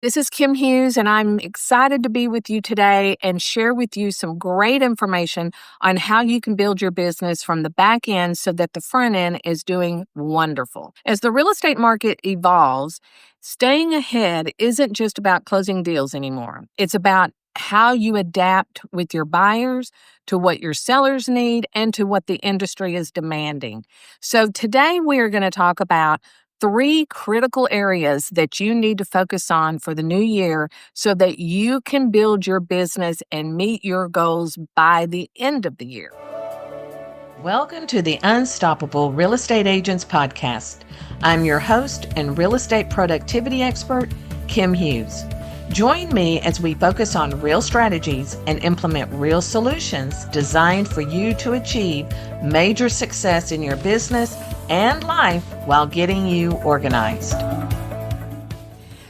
This is Kim Hughes, and I'm excited to be with you today and share with you some great information on how you can build your business from the back end so that the front end is doing wonderful. As the real estate market evolves, staying ahead isn't just about closing deals anymore. It's about how you adapt with your buyers to what your sellers need and to what the industry is demanding. So, today we are going to talk about three critical areas that you need to focus on for the new year so that you can build your business and meet your goals by the end of the year. Welcome to the Unstoppable Real Estate Agents Podcast. I'm your host and real estate productivity expert, Kim Hughes. Join me as we focus on real strategies and implement real solutions designed for you to achieve major success in your business and life while getting you organized.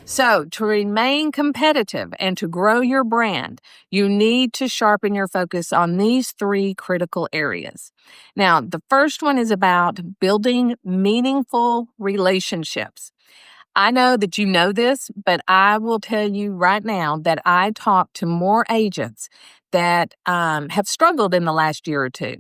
So, to remain competitive and to grow your brand, you need to sharpen your focus on these three critical areas. Now, the first one is about building meaningful relationships. I know that you know this, but I will tell you right now that I talk to more agents that have struggled in the last year or two.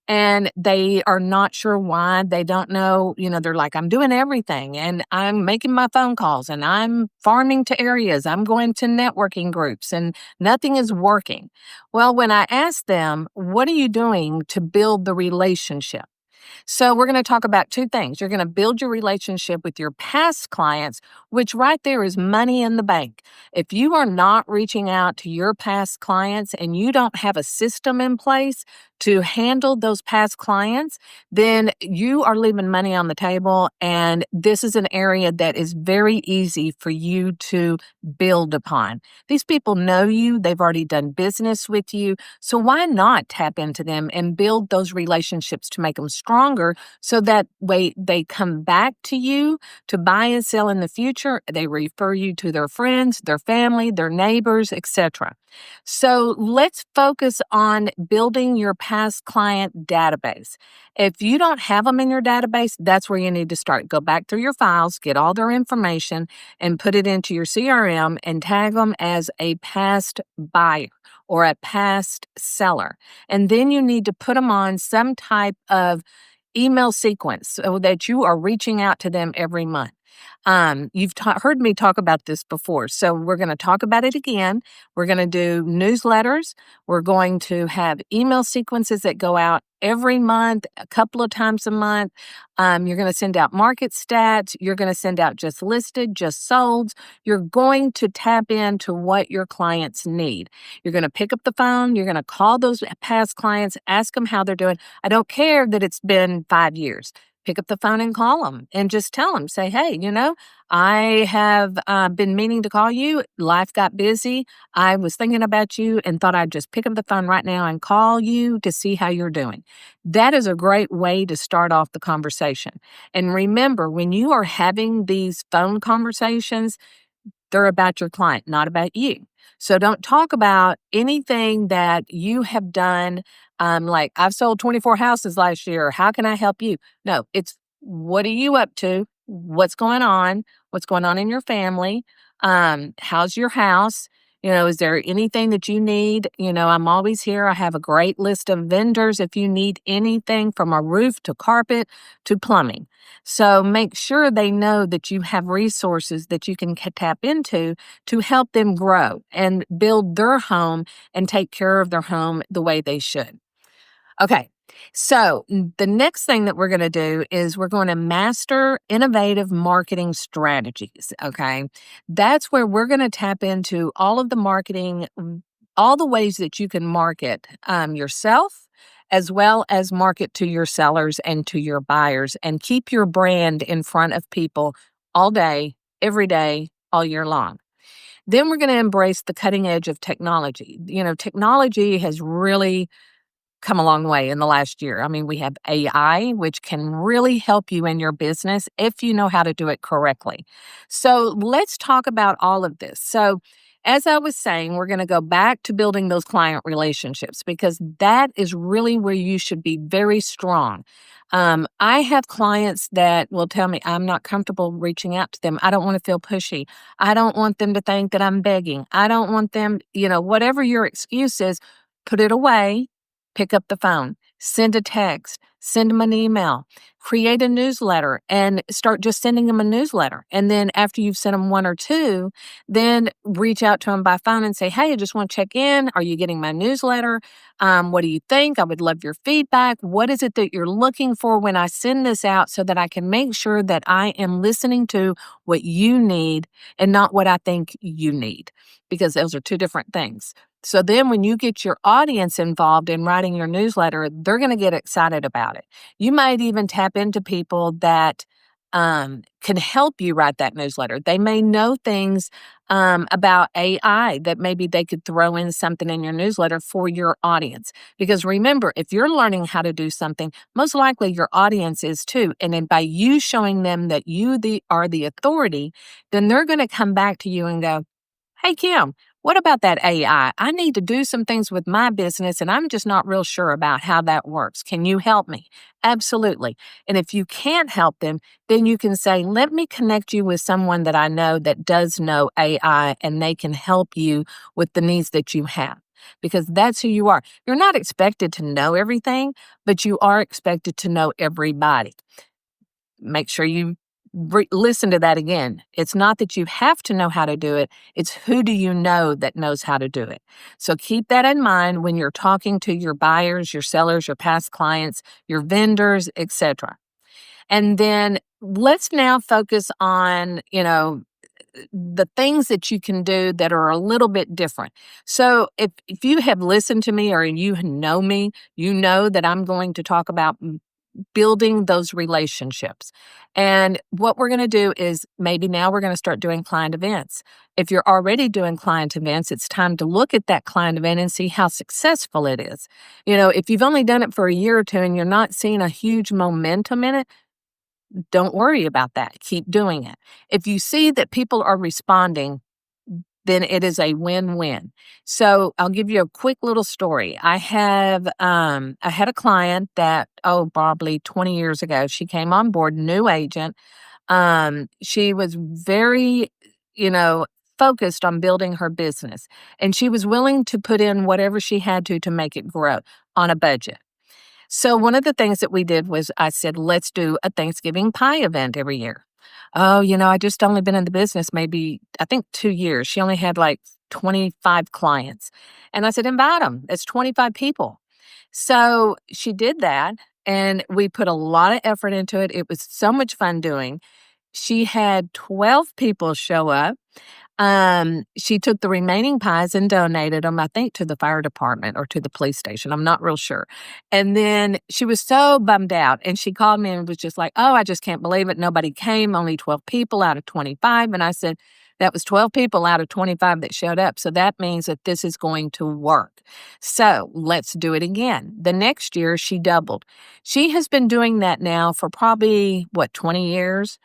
And they are not sure why. They don't know, they're like, I'm doing everything and I'm making my phone calls and I'm farming to areas. I'm going to networking groups and nothing is working. Well, when I ask them, what are you doing to build the relationship? So, we're going to talk about two things. You're going to build your relationship with your past clients, which right there is money in the bank. If you are not reaching out to your past clients and you don't have a system in place to handle those past clients, then you are leaving money on the table. And this is an area that is very easy for you to build upon. These people know you, they've already done business with you. So why not tap into them and build those relationships to make them stronger so that way they come back to you to buy and sell in the future? They refer you to their friends, their family, their neighbors, etc. So let's focus on building your past client database. If you don't have them in your database, that's where you need to start. Go back through your files, get all their information, and put it into your CRM and tag them as a past buyer or a past seller. And then you need to put them on some type of email sequence so that you are reaching out to them every month. You've heard me talk about this before, so we're going to talk about it again. We're going to do newsletters. We're going to have email sequences that go out every month, a couple of times a month. You're going to send out market stats. You're going to send out just listed, just sold. You're going to tap into what your clients need. You're going to pick up the phone. You're going to call those past clients, ask them how they're doing. I don't care that it's been 5 years. Pick up the phone and call them and just tell them, say, hey, I have been meaning to call you. Life got busy. I was thinking about you and thought I'd just pick up the phone right now and call you to see how you're doing. That is a great way to start off the conversation. And remember, when you are having these phone conversations, they're about your client, not about you. So don't talk about anything that you have done. Like, I've sold 24 houses last year. How can I help you? No, it's what are you up to? What's going on? What's going on in your family? How's your house? Is there anything that you need? I'm always here. I have a great list of vendors if you need anything from a roof to carpet to plumbing. So make sure they know that you have resources that you can tap into to help them grow and build their home and take care of their home the way they should. Okay, so the next thing that we're going to do is we're going to master innovative marketing strategies. Okay, that's where we're going to tap into all of the marketing, all the ways that you can market yourself, as well as market to your sellers and to your buyers, and keep your brand in front of people all day, every day, all year long. Then we're going to embrace the cutting edge of technology. Technology has really come a long way in the last year. I mean, we have AI, which can really help you in your business if you know how to do it correctly. So let's talk about all of this. So as I was saying, we're going to go back to building those client relationships because that is really where you should be very strong. I have clients that will tell me I'm not comfortable reaching out to them. I don't want to feel pushy. I don't want them to think that I'm begging. I don't want them, whatever your excuse is, put it away, pick up the phone, send a text, send them an email, create a newsletter, and start just sending them a newsletter. And then after you've sent them one or two, then reach out to them by phone and say, hey, I just want to check in. Are you getting my newsletter? What do you think? I would love your feedback. What is it that you're looking for when I send this out so that I can make sure that I am listening to what you need and not what I think you need? Because those are two different things. So then when you get your audience involved in writing your newsletter, they're going to get excited about it. You might even tap into people that can help you write that newsletter. They may know things about AI that maybe they could throw in something in your newsletter for your audience. Because remember, if you're learning how to do something, most likely your audience is too. And then by you showing them that are the authority, then they're going to come back to you and go, hey, Kim, what about that AI? I need to do some things with my business and I'm just not real sure about how that works. Can you help me? Absolutely. And if you can't help them, then you can say, let me connect you with someone that I know that does know AI and they can help you with the needs that you have. Because that's who you are. You're not expected to know everything, but you are expected to know everybody. Make sure you listen to that again. It's not that you have to know how to do it, it's who do you know that knows how to do it. So keep that in mind when you're talking to your buyers, your sellers, your past clients, your vendors, etc. And then let's now focus on, the things that you can do that are a little bit different. So if you have listened to me or you know me, you know that I'm going to talk about building those relationships. And what we're going to do is maybe now we're going to start doing client events. If you're already doing client events, it's time to look at that client event and see how successful it is. If you've only done it for a year or two and you're not seeing a huge momentum in it, don't worry about that. Keep doing it. If you see that people are responding, then it is a win-win. So I'll give you a quick little story. I had a client that, probably 20 years ago, she came on board, new agent. She was very, focused on building her business, and she was willing to put in whatever she had to make it grow on a budget. So one of the things that we did was I said, let's do a Thanksgiving pie event every year. Oh, I just only been in the business maybe, I think 2 years. She only had like 25 clients. And I said, invite them. It's 25 people. So she did that and we put a lot of effort into it. It was so much fun doing. She had 12 people show up. She took the remaining pies and donated them, I think, to the fire department or to the police station. I'm not real sure. And then she was so bummed out. And she called me and was just like, oh, I just can't believe it. Nobody came, only 12 people out of 25. And I said, that was 12 people out of 25 that showed up. So that means that this is going to work. So let's do it again. The next year, she doubled. She has been doing that now for probably, 20 years?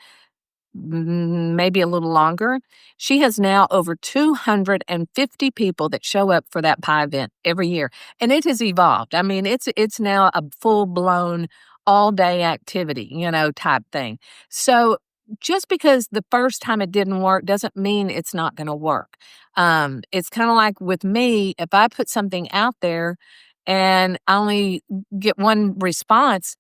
Maybe a little longer. She has now over 250 people that show up for that pie event every year. And it has evolved. I mean, it's now a full-blown all-day activity, type thing. So just because the first time it didn't work doesn't mean it's not going to work. It's kind of like with me, if I put something out there and I only get one response,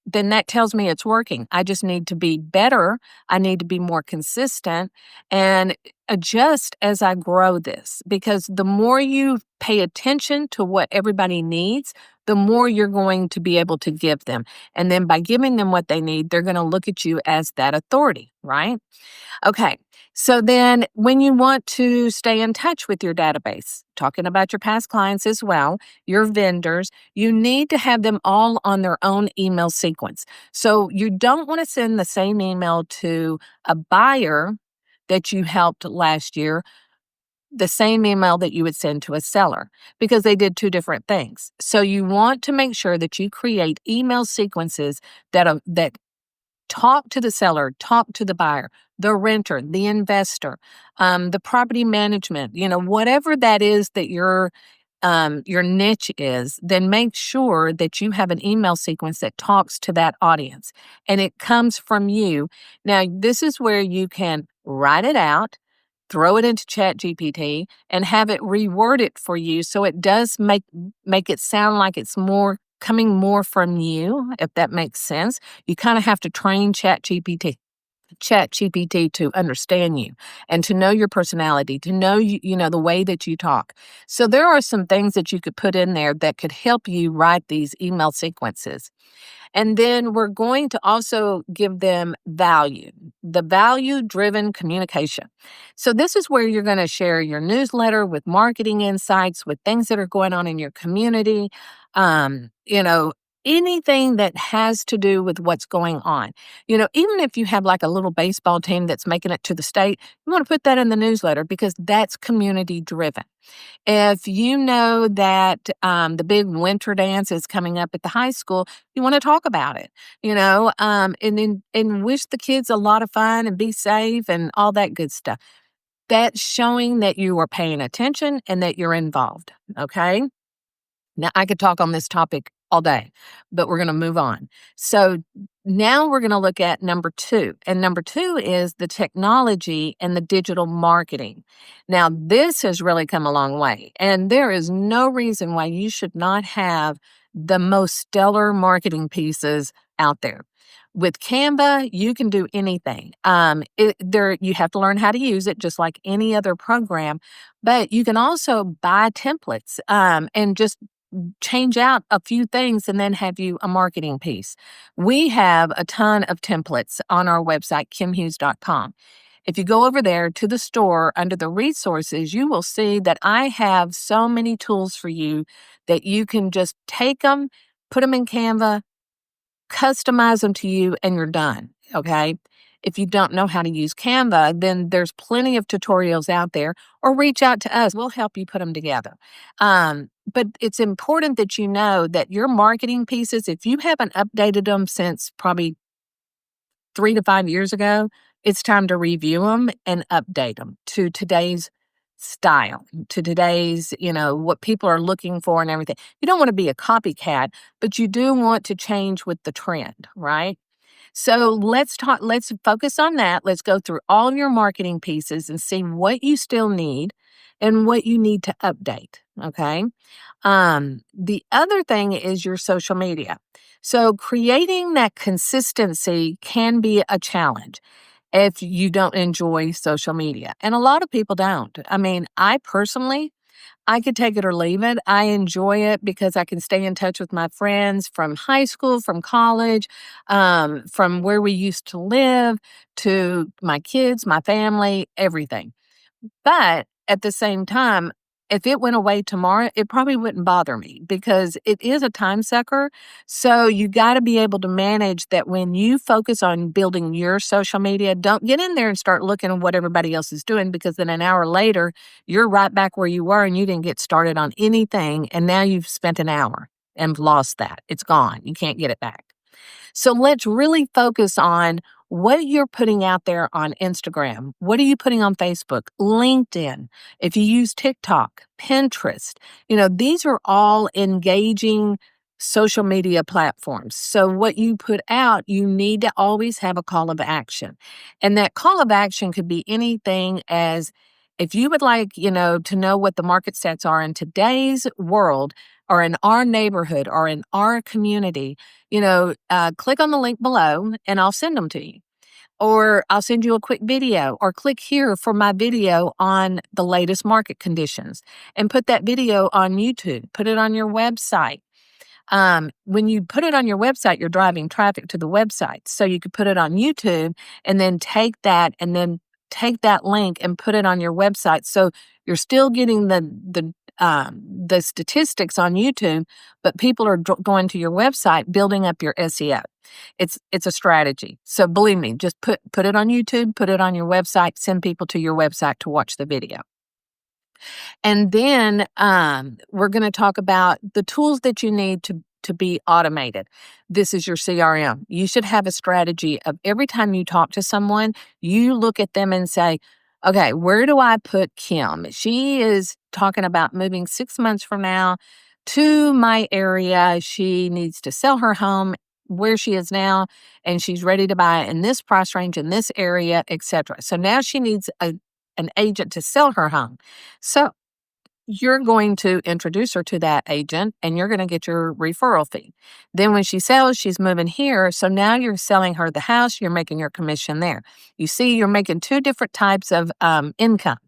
then that tells me it's working. I just need to be better. I need to be more consistent and adjust as I grow this, because the more you pay attention to what everybody needs, the more you're going to be able to give them. And then by giving them what they need, they're going to look at you as that authority, right? Okay. So then when you want to stay in touch with your database, talking about your past clients as well, your vendors, you need to have them all on their own email sequence. So you don't want to send the same email to a buyer that you helped last year, the same email that you would send to a seller, because they did two different things. So you want to make sure that you create email sequences that talk to the seller, talk to the buyer, the renter, the investor, the property management, whatever that is that your niche is, then make sure that you have an email sequence that talks to that audience and it comes from you. Now, this is where you can write it out, throw it into Chat GPT, and have it reword it for you so it does make it sound like it's coming more from you, if that makes sense. You kind of have to train ChatGPT to understand you and to know your personality, to know the way that you talk. So there are some things that you could put in there that could help you write these email sequences. And then we're going to also give them value, the value driven communication. So, this is where you're going to share your newsletter with marketing insights, with things that are going on in your community, um, you know, anything that has to do with what's going on. Even if you have like a little baseball team that's making it to the state, you want to put that in the newsletter because that's community driven. If you know that the big winter dance is coming up at the high school, you want to talk about it, and wish the kids a lot of fun and be safe and all that good stuff. That's showing that you are paying attention and that you're involved. Okay. Now, I could talk on this topic all day, but we're going to move on. So now we're going to look at number two. And number two is the technology and the digital marketing. Now, this has really come a long way. And there is no reason why you should not have the most stellar marketing pieces out there. With Canva, you can do anything. You have to learn how to use it, just like any other program. But you can also buy templates and just change out a few things and then have you a marketing piece. We have a ton of templates on our website, kimhughes.com. If you go over there to the store under the resources, you will see that I have so many tools for you that you can just take them, put them in Canva, customize them to you, and you're done. Okay. If you don't know how to use Canva, then there's plenty of tutorials out there, or reach out to us. We'll help you put them together. But it's important that you know that your marketing pieces, if you haven't updated them since probably 3 to 5 years ago, it's time to review them and update them to today's style, to today's, what people are looking for and everything. You don't want to be a copycat, but you do want to change with the trend, right? So let's focus on that. Let's go through all of your marketing pieces and see what you still need and what you need to update. Okay. The other thing is your social media. So creating that consistency can be a challenge if you don't enjoy social media. And a lot of people don't. I mean, I could take it or leave it. I enjoy it because I can stay in touch with my friends from high school, from college, from where we used to live, to my kids, my family, everything. But at the same time, if it went away tomorrow, it probably wouldn't bother me because it is a time sucker. So you got to be able to manage that when you focus on building your social media, don't get in there and start looking at what everybody else is doing because then an hour later, you're right back where you were and you didn't get started on anything. And now you've spent an hour and lost that. It's gone. You can't get it back. So let's really focus on what you're putting out there on Instagram. What are you putting on Facebook, LinkedIn? If you use TikTok, Pinterest, these are all engaging social media platforms. So what you put out, you need to always have a call of action. And that call of action could be anything as if you would like, to know what the market stats are in today's world or in our neighborhood or in our community, click on the link below and I'll send them to you. Or I'll send you a quick video, or click here for my video on the latest market conditions and put that video on YouTube, put it on your website. When you put it on your website, you're driving traffic to the website. So you could put it on YouTube and then take that link and put it on your website. So you're still getting the statistics on YouTube, but people are going to your website, building up your SEO. It's a strategy. So believe me, just put it on YouTube, put it on your website, send people to your website to watch the video. And then we're going to talk about the tools that you need to be automated. This is your CRM. You should have a strategy of every time you talk to someone, you look at them and say, okay, where do I put Kim? She is talking about moving 6 months from now to my area. She needs to sell her home where she is now, and she's ready to buy in this price range in this area, etc. So now she needs an agent to sell her home. So you're going to introduce her to that agent and you're going to get your referral fee. Then when she sells, she's moving here. So now you're selling her the house, you're making your commission there. You see, you're making two different types of income.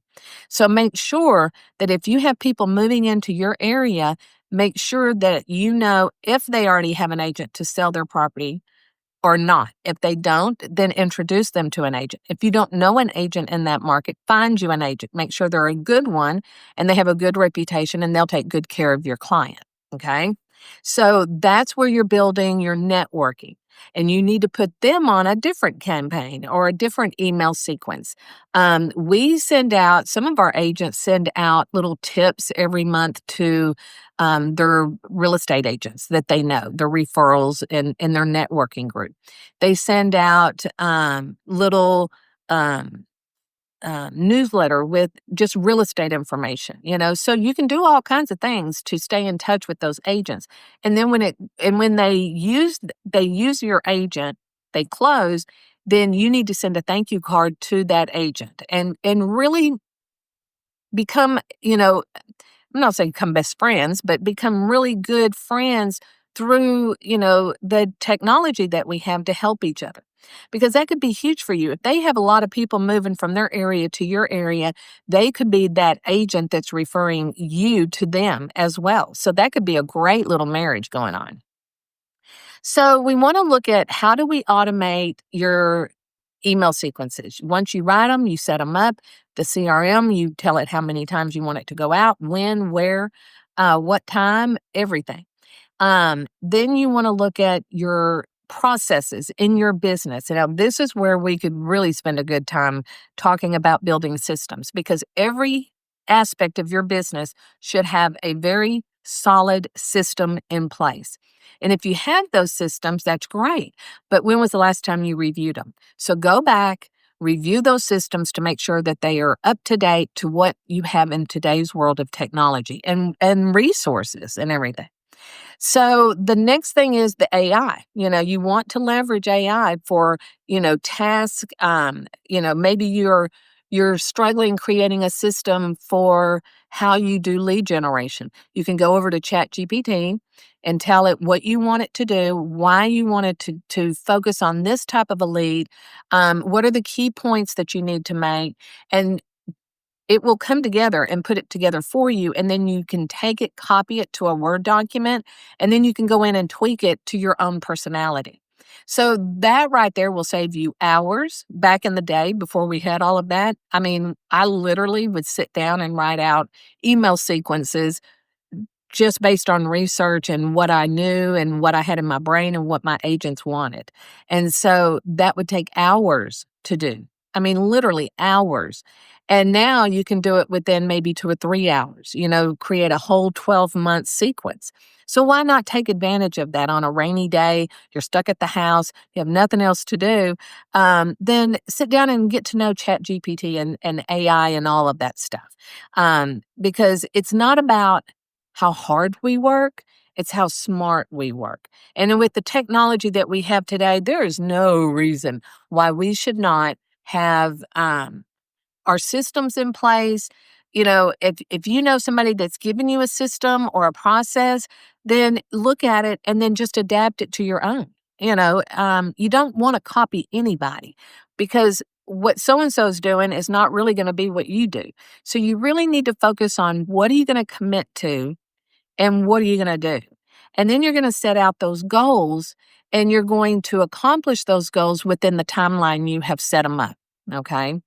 So make sure that if you have people moving into your area, make sure that you know if they already have an agent to sell their property or not. If they don't, then introduce them to an agent. If you don't know an agent in that market, find you an agent. Make sure they're a good one and they have a good reputation and they'll take good care of your client. Okay. So that's where you're building your networking. And you need to put them on a different campaign or a different email sequence. We send out, some of our agents send out little tips every month to their real estate agents that they know, their referrals in their networking group. They send out little newsletter with just real estate information, so you can do all kinds of things to stay in touch with those agents. And then when they use your agent, they close, then you need to send a thank you card to that agent and really become, I'm not saying become best friends, but become really good friends through, the technology that we have to help each other. Because that could be huge for you. If they have a lot of people moving from their area to your area, they could be that agent that's referring you to them as well. So that could be a great little marriage going on. So we want to look at how do we automate your email sequences. Once you write them, you set them up. The CRM, you tell it how many times you want it to go out, when, where, what time, everything. Then you want to look at your processes in your business. Now, this is where we could really spend a good time talking about building systems because every aspect of your business should have a very solid system in place. And if you have those systems, that's great. But when was the last time you reviewed them? So go back, review those systems to make sure that they are up to date to what you have in today's world of technology and resources and everything. So the next thing is the AI. You want to leverage AI for, tasks. Maybe you're struggling creating a system for how you do lead generation. You can go over to ChatGPT and tell it what you want it to do, why you want it to focus on this type of a lead, what are the key points that you need to make, and it will come together and put it together for you, and then you can take it, copy it to a Word document, and then you can go in and tweak it to your own personality. So that right there will save you hours. Back in the day, before we had all of that, I mean, I literally would sit down and write out email sequences just based on research and what I knew and what I had in my brain and what my agents wanted. And so that would take hours to do. I mean, literally hours. And now you can do it within maybe 2 or 3 hours, create a whole 12-month sequence. So why not take advantage of that on a rainy day? You're stuck at the house, you have nothing else to do. Then sit down and get to know ChatGPT and AI and all of that stuff. Because it's not about how hard we work, it's how smart we work. And with the technology that we have today, there is no reason why we should not have our systems in place. If you know somebody that's given you a system or a process, then look at it and then just adapt it to your own. You don't want to copy anybody because what so and so is doing is not really going to be what you do. So you really need to focus on what are you going to commit to and what are you going to do? And then you're going to set out those goals and you're going to accomplish those goals within the timeline you have set them up. Okay.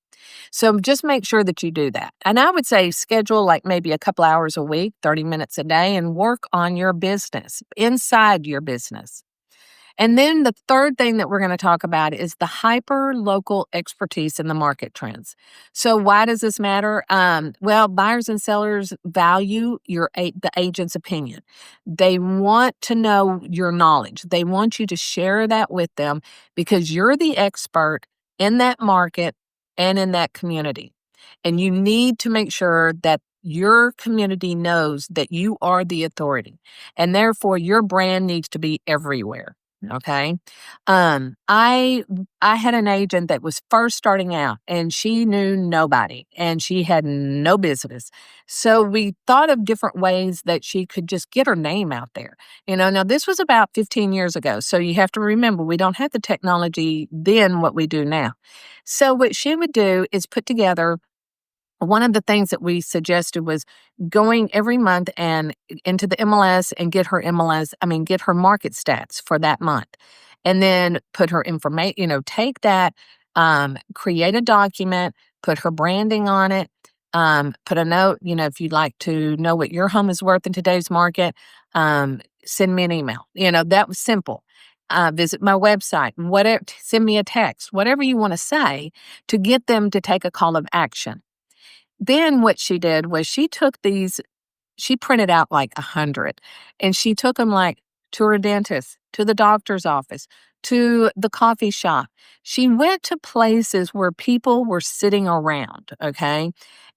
So just make sure that you do that. And I would say schedule like maybe a couple hours a week, 30 minutes a day, and work on your business, inside your business. And then the third thing that we're going to talk about is the hyper local expertise in the market trends. So why does this matter? Well, buyers and sellers value the agent's opinion. They want to know your knowledge. They want you to share that with them because you're the expert in that market and in that community. And you need to make sure that your community knows that you are the authority. And therefore, your brand needs to be everywhere. Okay. I had an agent that was first starting out and she knew nobody and she had no business. So we thought of different ways that she could just get her name out there. Now this was about 15 years ago. So you have to remember we don't have the technology then what we do now. So what she would do is put together one of the things that we suggested was going every month and into the MLS and get her market stats for that month. And then put her information, take that, create a document, put her branding on it, put a note, if you'd like to know what your home is worth in today's market, send me an email. That was simple. Visit my website, whatever, send me a text, whatever you want to say to get them to take a call of action. Then what she did was she printed out like 100 and she took them like to her dentist, to the doctor's office, to the coffee shop. She went to places where people were sitting around, okay?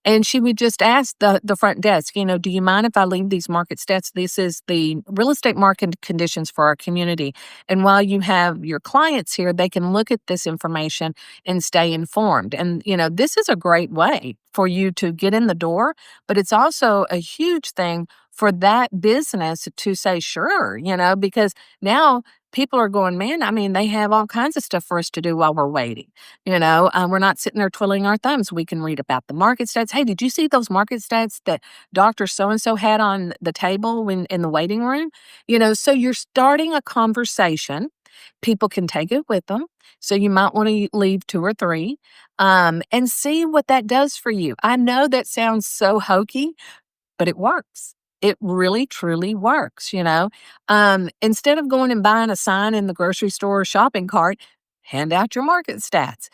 And she would just ask the front desk, do you mind if I leave these market stats? This is the real estate market conditions for our community. And while you have your clients here, they can look at this information and stay informed. And, this is a great way for you to get in the door, but it's also a huge thing for that business to say, sure, because now people are going, man, they have all kinds of stuff for us to do while we're waiting. We're not sitting there twiddling our thumbs. We can read about the market stats. Hey, did you see those market stats that Dr. So-and-so had on the table when in the waiting room? So you're starting a conversation. People can take it with them. So you might want to leave 2 or 3 and see what that does for you. I know that sounds so hokey, but it works. It really, truly works. Instead of going and buying a sign in the grocery store or shopping cart, hand out your market stats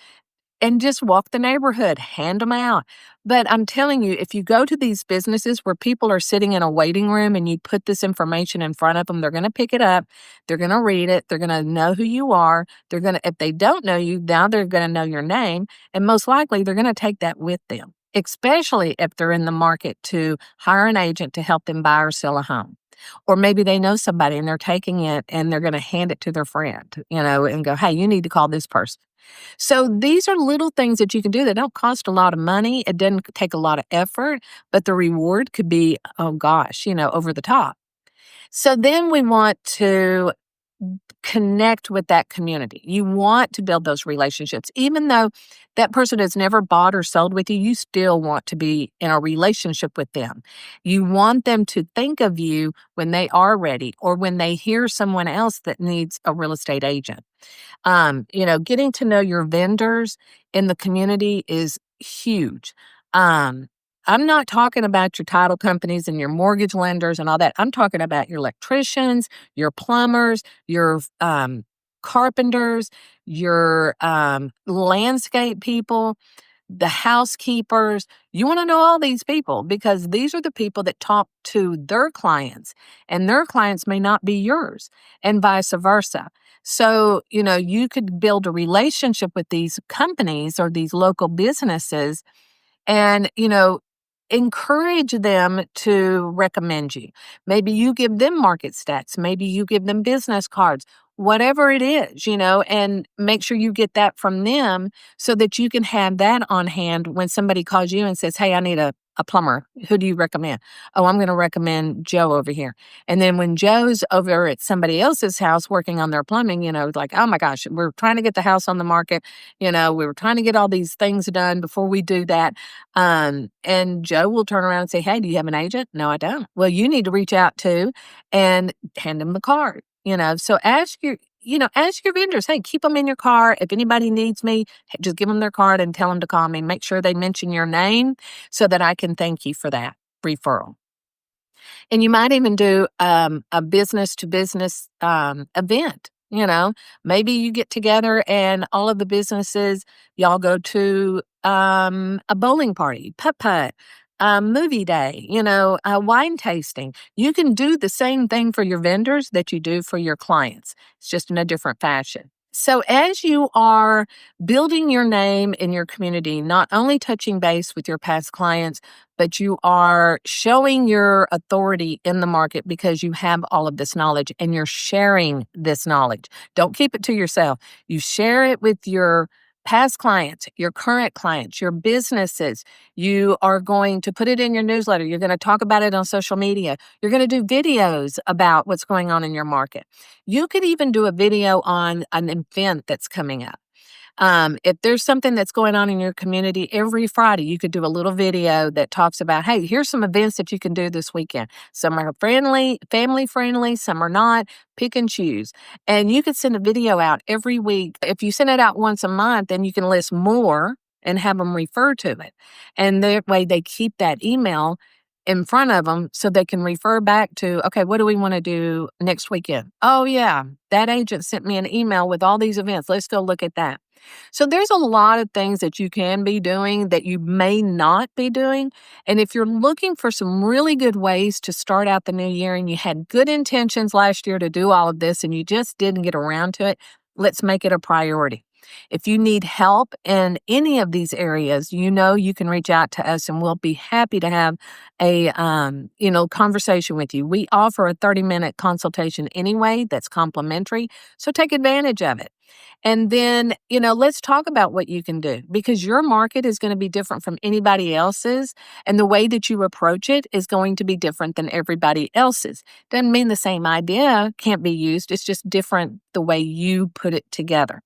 and just walk the neighborhood, hand them out. But I'm telling you, if you go to these businesses where people are sitting in a waiting room and you put this information in front of them, they're going to pick it up, they're going to read it, they're going to know who you are. If they don't know you, now they're going to know your name. And most likely they're going to take that with them, especially if they're in the market to hire an agent to help them buy or sell a home. Or maybe they know somebody and they're taking it and they're going to hand it to their friend, and go, hey, you need to call this person. So these are little things that you can do that don't cost a lot of money. It doesn't take a lot of effort, but the reward could be, oh gosh, over the top. So then we want to connect with that community. You want to build those relationships. Even though that person has never bought or sold with you, you still want to be in a relationship with them. You want them to think of you when they are ready or when they hear someone else that needs a real estate agent. Getting to know your vendors in the community is huge. I'm not talking about your title companies and your mortgage lenders and all that. I'm talking about your electricians, your plumbers, your carpenters, your landscape people, the housekeepers. You want to know all these people because these are the people that talk to their clients, and their clients may not be yours, and vice versa. So, you could build a relationship with these companies or these local businesses and, encourage them to recommend you. Maybe you give them market stats, maybe you give them business cards, whatever it is, and make sure you get that from them so that you can have that on hand when somebody calls you and says, hey, I need a plumber. Who do you recommend? Oh, I'm going to recommend Joe over here. And then when Joe's over at somebody else's house working on their plumbing, like, oh my gosh, we're trying to get the house on the market. We were trying to get all these things done before we do that. And Joe will turn around and say, hey, do you have an agent? No, I don't. Well, you need to reach out to and hand them the card. So ask your vendors, hey, keep them in your car. If anybody needs me, just give them their card and tell them to call me. Make sure they mention your name so that I can thank you for that referral. And you might even do a business to business event. Maybe you get together and all of the businesses, y'all go to a bowling party, putt-putt, movie day, a wine tasting. You can do the same thing for your vendors that you do for your clients. It's just in a different fashion. So, as you are building your name in your community, not only touching base with your past clients, but you are showing your authority in the market because you have all of this knowledge and you're sharing this knowledge. Don't keep it to yourself. You share it with your past clients, your current clients, your businesses. You are going to put it in your newsletter. You're going to talk about it on social media. You're going to do videos about what's going on in your market. You could even do a video on an event that's coming up. If there's something that's going on in your community every Friday, you could do a little video that talks about, hey, here's some events that you can do this weekend. Some are family friendly, some are not. Pick and choose. And you could send a video out every week. If you send it out once a month, then you can list more and have them refer to it. And that way they keep that email in front of them so they can refer back to, okay, what do we want to do next weekend? Oh, yeah, that agent sent me an email with all these events. Let's go look at that. So there's a lot of things that you can be doing that you may not be doing. And if you're looking for some really good ways to start out the new year and you had good intentions last year to do all of this and you just didn't get around to it, let's make it a priority. If you need help in any of these areas, you can reach out to us and we'll be happy to have a conversation with you. We offer a 30-minute consultation anyway that's complimentary, so take advantage of it. And then, let's talk about what you can do because your market is going to be different from anybody else's. And the way that you approach it is going to be different than everybody else's. Doesn't mean the same idea can't be used. It's just different the way you put it together.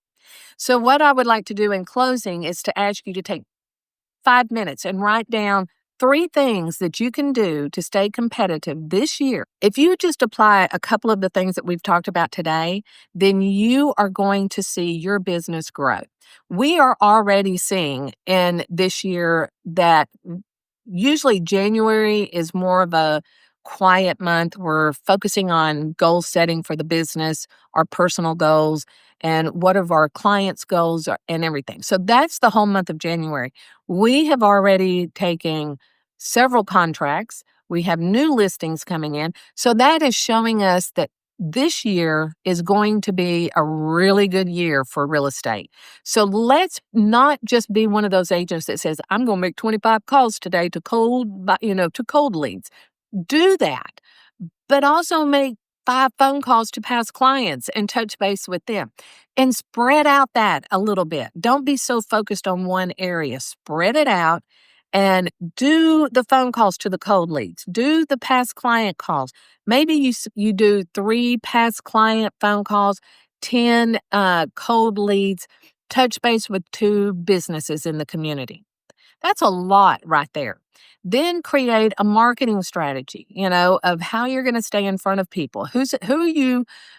So what I would like to do in closing is to ask you to take 5 minutes and write down 3 things that you can do to stay competitive this year. If you just apply a couple of the things that we've talked about today, then you are going to see your business grow. We are already seeing in this year that usually January is more of a quiet month. We're focusing on goal setting for the business, our personal goals, and what of our clients' goals and everything. So that's the whole month of January. We have already taken several contracts. We have new listings coming in. So that is showing us that this year is going to be a really good year for real estate. So let's not just be one of those agents that says, I'm going to make 25 calls today to cold leads. Do that, but also make 5 phone calls to past clients and touch base with them and spread out that a little bit. Don't be so focused on one area. Spread it out and do the phone calls to the cold leads. Do the past client calls. Maybe you do 3 past client phone calls, 10 cold leads, touch base with 2 businesses in the community. That's a lot right there. Then create a marketing strategy, of how you're going to stay in front of people.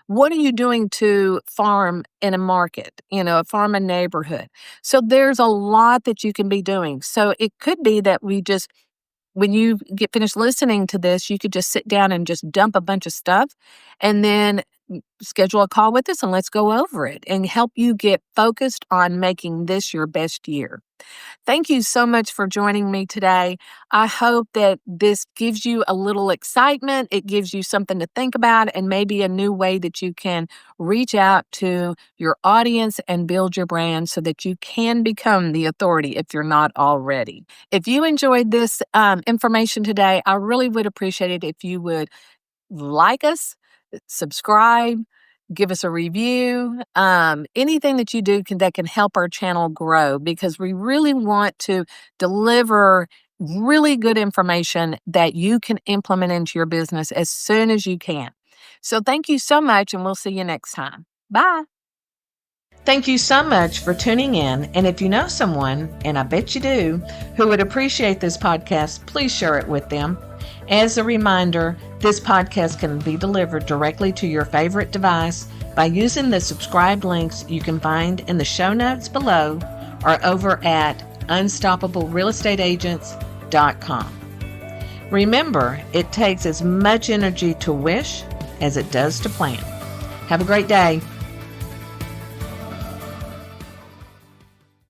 What are you doing to farm in a market, farm a neighborhood? So there's a lot that you can be doing. So it could be that when you get finished listening to this, you could just sit down and just dump a bunch of stuff and then schedule a call with us and let's go over it and help you get focused on making this your best year. Thank you so much for joining me today. I hope that this gives you a little excitement. It gives you something to think about and maybe a new way that you can reach out to your audience and build your brand so that you can become the authority if you're not already. If you enjoyed this information today, I really would appreciate it if you would like us, subscribe, give us a review, anything that you do that can help our channel grow because we really want to deliver really good information that you can implement into your business as soon as you can. So thank you so much and we'll see you next time. Bye. Thank you so much for tuning in. And if you know someone, and I bet you do, who would appreciate this podcast, please share it with them. As a reminder, this podcast can be delivered directly to your favorite device by using the subscribe links you can find in the show notes below or over at unstoppablerealestateagents.com. Remember, it takes as much energy to wish as it does to plan. Have a great day.